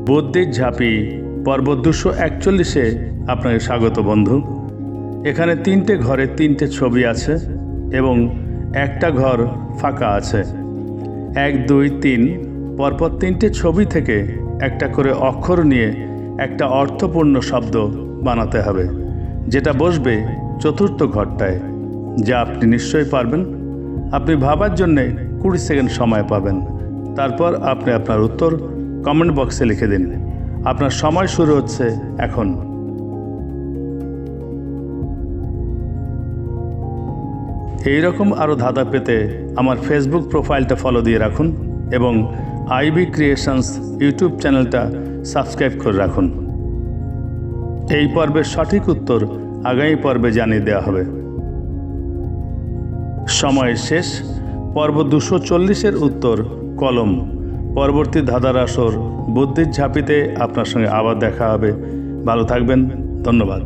বুদ্ধির ঝাঁপি পর্ব 241-এ আপনাকে স্বাগত বন্ধু। এখানে 3টে ঘরে 3টে ছবি আছে এবং একটা ঘর ফাঁকা আছে। 1, 2, 3 পরপর 3টে ছবি থেকে একটা করে অক্ষর নিয়ে একটা অর্থপূর্ণ শব্দ বানাতে হবে, যেটা বসবে চতুর্থ ঘরটায়, যা আপনি নিশ্চয়ই পারবেন। আপনি ভাবার জন্যে 20 সেকেন্ড সময় পাবেন। তারপর আপনি আপনার উত্তর কমেন্ট বক্সে লিখে দিন। আপনার সময় শুরু হচ্ছে এখন। এই রকম আরও ধাঁধা পেতে আমার ফেসবুক প্রোফাইলটা ফলো দিয়ে রাখুন এবং আইবি ক্রিয়েশনস ইউটিউব চ্যানেলটা সাবস্ক্রাইব করে রাখুন। এই পর্বের সঠিক উত্তর আগামী পর্বে জানিয়ে দেওয়া হবে। সময় শেষ। পর্ব 240-এর উত্তর কলম। পরবর্তী ধাঁধার আসর বুদ্ধির ঝাঁপিতে আপনার সঙ্গে আবার দেখা হবে। ভালো থাকবেন। ধন্যবাদ।